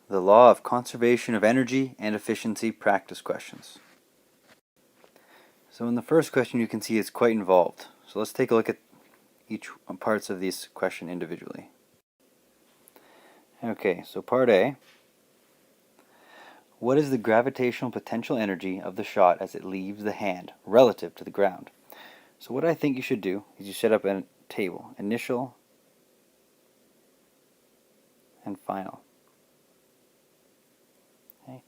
The law of conservation of energy and efficiency practice questions. So in the first question you can see it's quite involved. So let's take a look at each parts of this question individually. Okay, so part A. What is the gravitational potential energy of the shot as it leaves the hand relative to the ground? So what I think you should do is you set up a table, initial and final. Okay.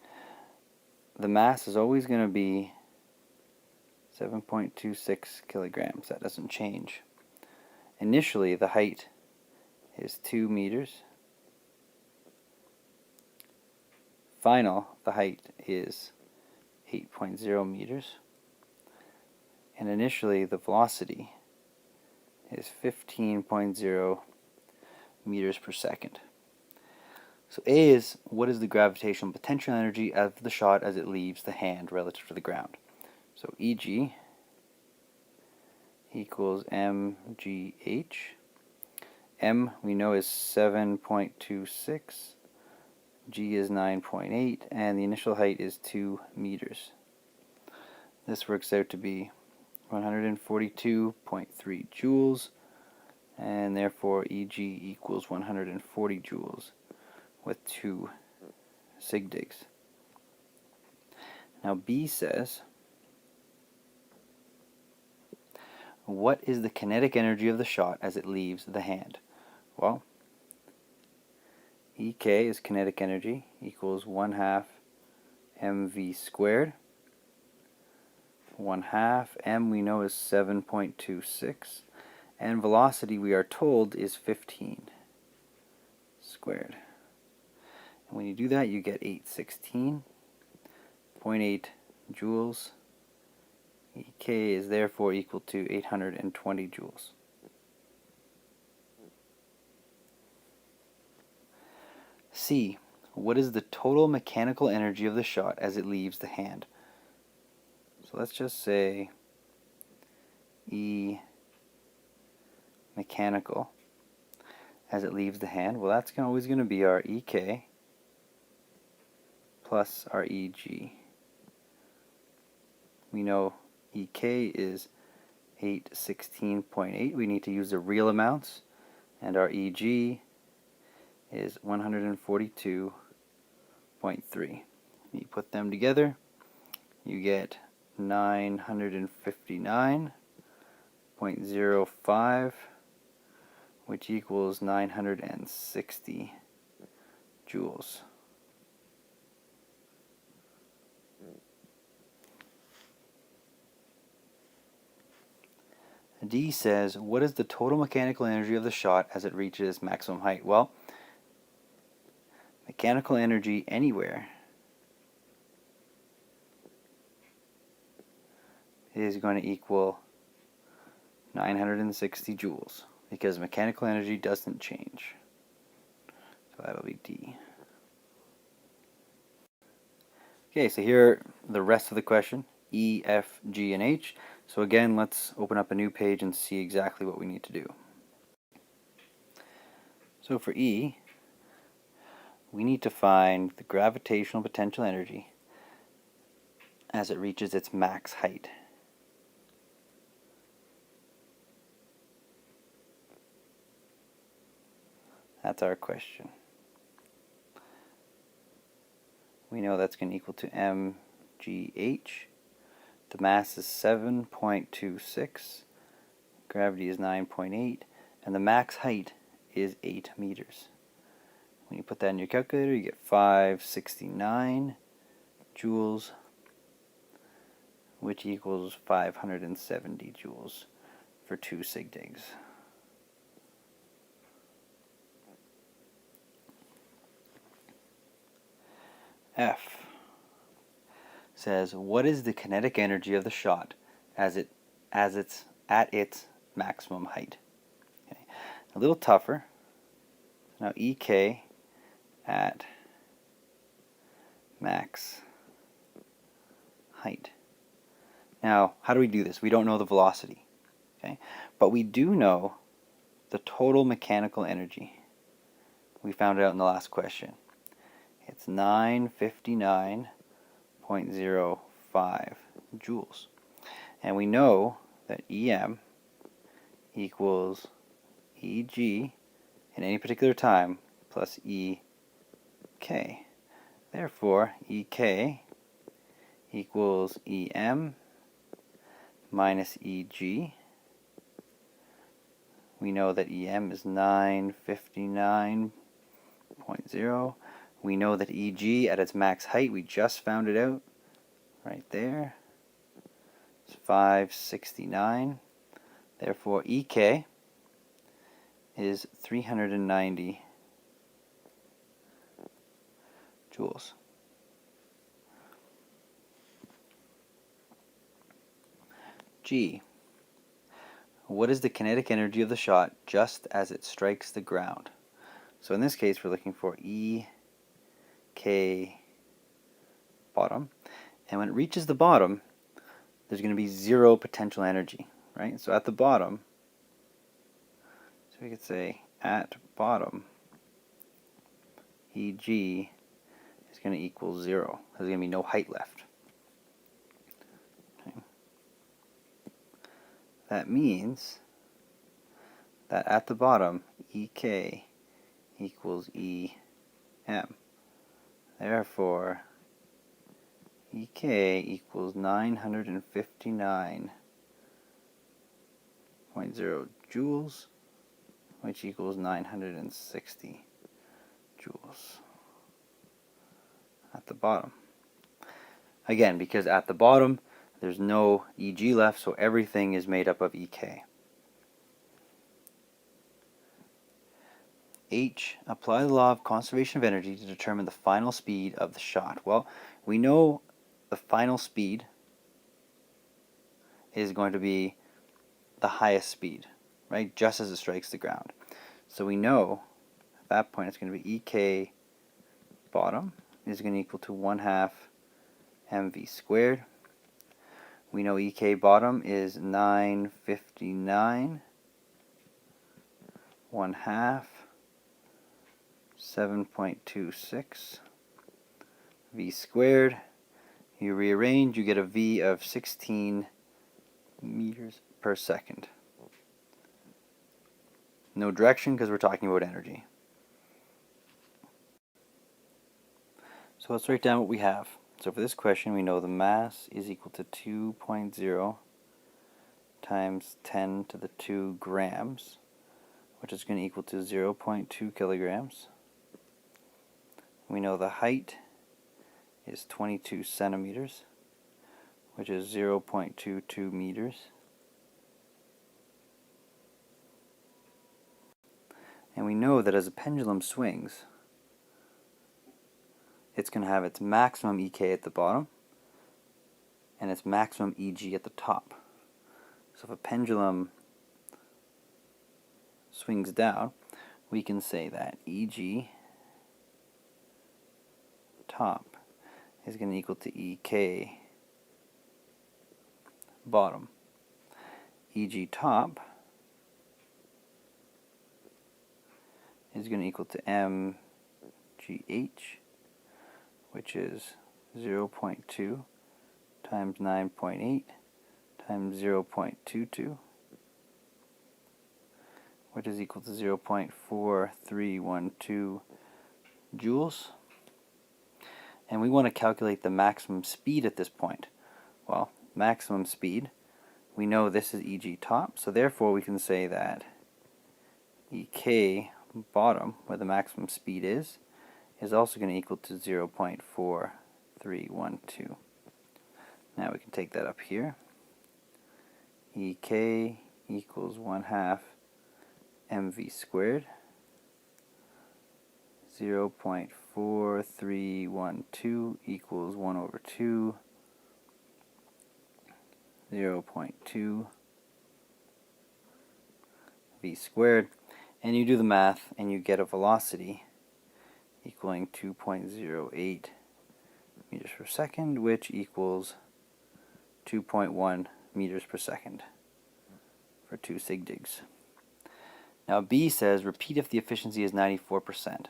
The mass is always going to be 7.26 kilograms. That doesn't change. Initially, the height is 2 meters. Final, the height is 8.0 meters. And initially, the velocity is 15.0 meters per second. So A is, what is the gravitational potential energy of the shot as it leaves the hand relative to the ground? So EG equals mgh. M we know is 7.26, g is 9.8, and the initial height is 2 meters. This works out to be 142.3 joules, and therefore EG equals 140 joules with 2 sig digs. Now B says, what is the kinetic energy of the shot as it leaves the hand? Well, EK is kinetic energy equals 1/2 mv squared. 1/2 m we know is 7.26, and velocity we are told is 15 squared. And when you do that, you get 816.8 joules. EK is therefore equal to 820 joules. C. What is the total mechanical energy of the shot as it leaves the hand? So let's just say E mechanical as it leaves the hand. Well, that's always going to be our EK plus our EG. We know EK is 816.8. We need to use the real amounts, and our EG is 142.3. You put them together, you get 959.05, which equals 960 joules. D says, what is the total mechanical energy of the shot as it reaches maximum height? Well, mechanical energy anywhere is going to equal 960 joules because mechanical energy doesn't change. So that'll be D. Okay, so here are the rest of the question, E, F, G, and H. So again, let's open up a new page and see exactly what we need to do. So for E, we need to find the gravitational potential energy as it reaches its max height. That's our question. We know that's going to equal to mgh. The mass is 7.26, gravity is 9.8, and the max height is 8 meters. When you put that in your calculator, you get 569 joules, which equals 570 joules for 2 sig digs. F says, what is the kinetic energy of the shot as it's at its maximum height? Okay. A little tougher. Now EK at max height. Now, how do we do this? We don't know the velocity, okay? But we do know the total mechanical energy. We found it out in the last question. It's 959.05 joules. And we know that EM equals EG in any particular time plus EK. Therefore, EK equals EM minus EG. We know that EM is 959.0. We know that EG at its max height, we just found it out right there. It's 569. Therefore, EK is 390 joules. G. What is the kinetic energy of the shot just as it strikes the ground? So in this case, we're looking for EK bottom. And when it reaches the bottom, there's going to be zero potential energy, right? So at the bottom, so we could say at bottom, EG is going to equal 0. There's going to be no height left. Okay. That means that at the bottom, EK equals EM. Therefore, EK equals 959.0 joules, which equals 960 joules at the bottom. Again, because at the bottom there's no EG left, so everything is made up of EK. H. Apply the law of conservation of energy to determine the final speed of the shot. Well, we know the final speed is going to be the highest speed, right? Just as it strikes the ground. So we know at that point it's going to be EK bottom is going to equal to 1/2 mv squared. We know EK bottom is 959 1/2 7.26 v squared. You rearrange, you get a v of 16 meters per second. No direction because we're talking about energy. So let's write down what we have. So for this question, we know the mass is equal to 2.0 times 10 to the 2 grams, which is going to equal to 0.2 kilograms. We know the height is 22 centimeters, which is 0.22 meters. And we know that as a pendulum swings, it's going to have its maximum EK at the bottom and its maximum EG at the top. So if a pendulum swings down, we can say that EG top is going to equal to EK bottom. EG top is going to equal to mgh, which is 0.2 times 9.8 times 0.22, which is equal to 0.4312 joules. And we want to calculate the maximum speed at this point. Well, maximum speed, we know this is EG top, so therefore we can say that EK bottom, where the maximum speed is also going to equal to 0.4312. Now we can take that up here. EK equals 1/2 mv squared. 0.4312 equals 1/2 0.2 v squared, and you do the math and you get a velocity equaling 2.08 meters per second, which equals 2.1 meters per second for 2 sig digs. Now B says repeat if the efficiency is 94%.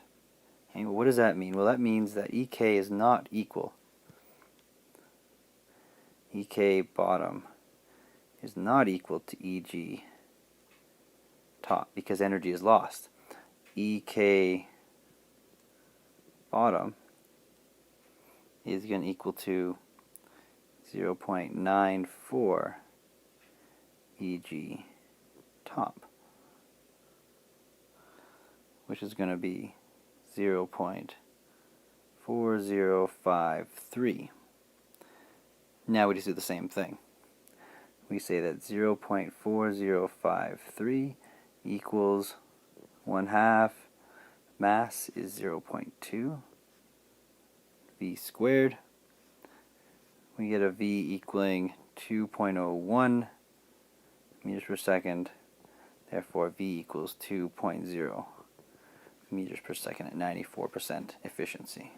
And what does that mean? Well, that means that EK is not equal. EK bottom is not equal to EG top because energy is lost. EK bottom is going to equal to 0.94 EG top, which is going to be 0.4053. Now we just do the same thing. We say that 0.4053 equals 1/2 mass is 0.2 V squared. We get a V equaling 2.01 meters per second. Therefore, V equals 2.0 meters per second at 94% efficiency.